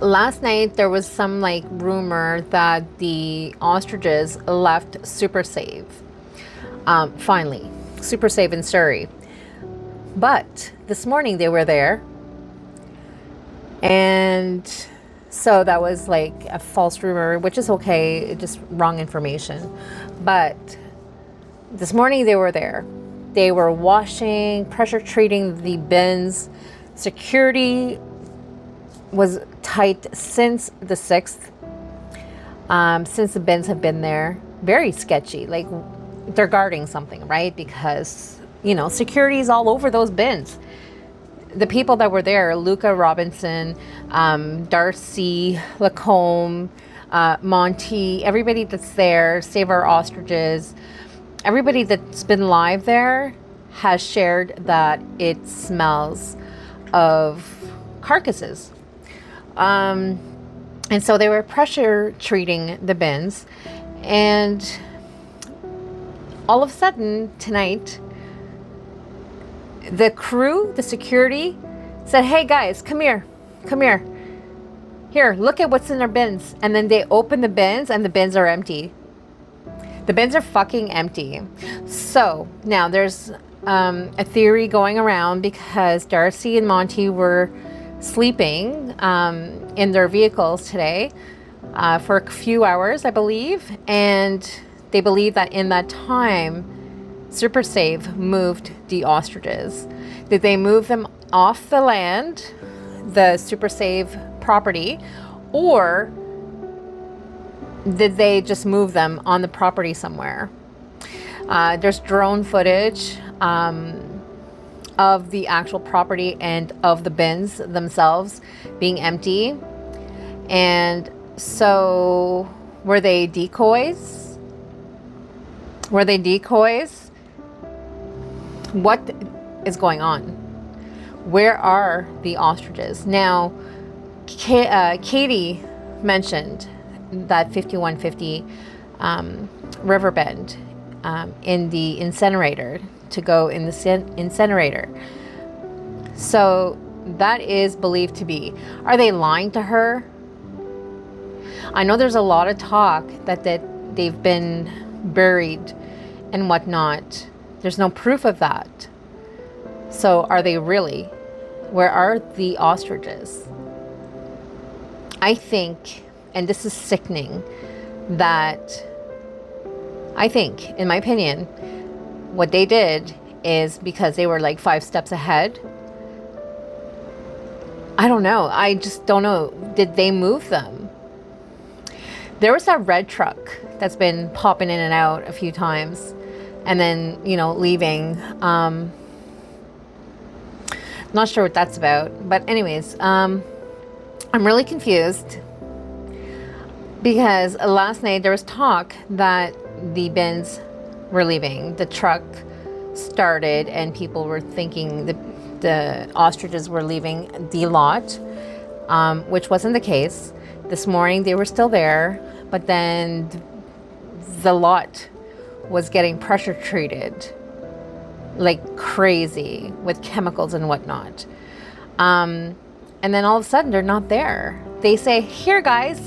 Last night there was some like rumor that the ostriches left Super Save. Finally, Super Save in Surrey. But this morning they were there, and so that was like a false rumor, which is okay, just wrong information. But this morning they were there. They were washing, pressure treating the bins. Security was tight since the 6th, since the bins have been there. Very sketchy. Like they're guarding something, right? Because, security is all over those bins. The people that were there, Luca Robinson, Darcy Lacombe, Monty, everybody that's there, Save Our Ostriches, everybody that's been live there has shared that it smells of carcasses. And so they were pressure treating the bins, and all of a sudden tonight, the crew, the security said, "Hey guys, come here. Here, look at what's in our bins." And then they open the bins and the bins are empty. The bins are fucking empty. So now there's a theory going around because Darcy and Monty were sleeping in their vehicles today for a few hours, I believe. And they believe that in that time, Super Save moved the ostriches. Did they move them off the land, the Super Save property, or did they just move them on the property somewhere? There's drone footage of the actual property and of the bins themselves being empty. And so were they decoys? What is going on? Where are the ostriches? Now, Katie mentioned that 5150 Riverbend in the incinerator, to go in the incinerator. So that is believed to be. Are they lying to her? I know there's a lot of talk that they've been buried and whatnot. There's no proof of that. So are they really? Where are the ostriches? I think, and this is sickening, that I think, in my opinion, what they did is because they were like 5 steps ahead. I don't know. I just don't know. Did they move them? There was that red truck that's been popping in and out a few times and then, leaving. Not sure what that's about. But anyways, I'm really confused because last night there was talk that the bins were leaving. The truck started and people were thinking the ostriches were leaving the lot, which wasn't the case. This morning they were still there, but then the lot was getting pressure treated like crazy with chemicals and whatnot. And then all of a sudden they're not there. They say, "Here guys,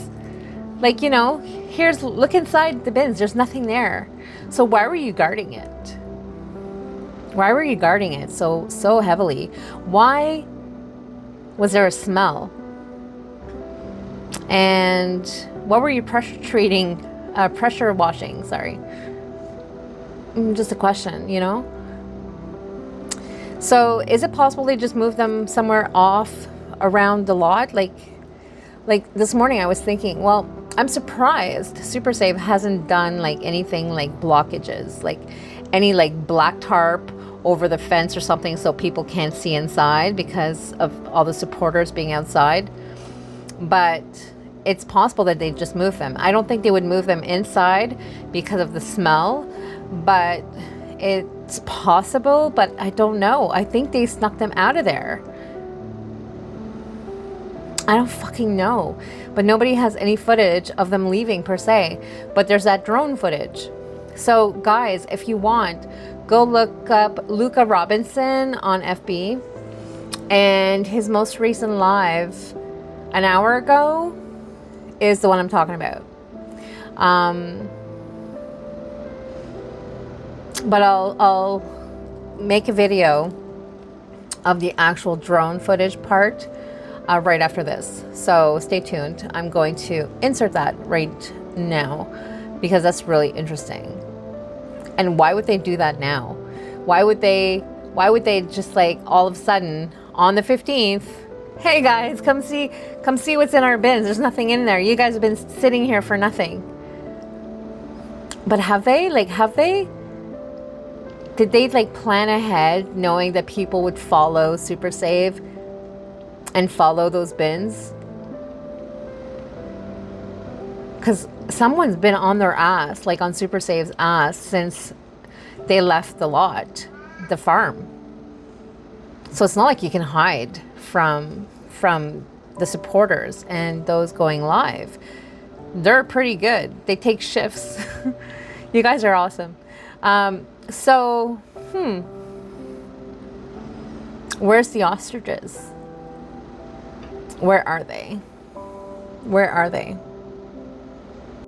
here's, look inside the bins, there's nothing there." So why were you guarding it? Why were you guarding it so heavily? Why was there a smell? And what were you pressure washing, sorry. Just a question, So is it possible they just moved them somewhere off around the lot? Like this morning I was thinking, well, I'm surprised Super Save hasn't done like anything like blockages, like any like black tarp over the fence or something so people can't see inside because of all the supporters being outside. But it's possible that they just move them. I don't think they would move them inside because of the smell, but it's possible, but I don't know. I think they snuck them out of there. I don't fucking know. But nobody has any footage of them leaving per se. But there's that drone footage. So guys, if you want, go look up Luca Robinson on FB and his most recent live an hour ago is the one I'm talking about. But I'll make a video of the actual drone footage part right after this. So stay tuned. I'm going to insert that right now because that's really interesting. And why would they do that now? Why would they just like all of a sudden on the 15th, hey guys, come see what's in our bins. There's nothing in there. You guys have been sitting here for nothing. But did they like plan ahead knowing that people would follow Super Save and follow those bins? Because someone's been on their ass, like on Super Save's ass, since they left the lot, the farm. So it's not like you can hide from the supporters and those going live. They're pretty good. They take shifts. You guys are awesome. Where's the ostriches? Where are they? Where are they?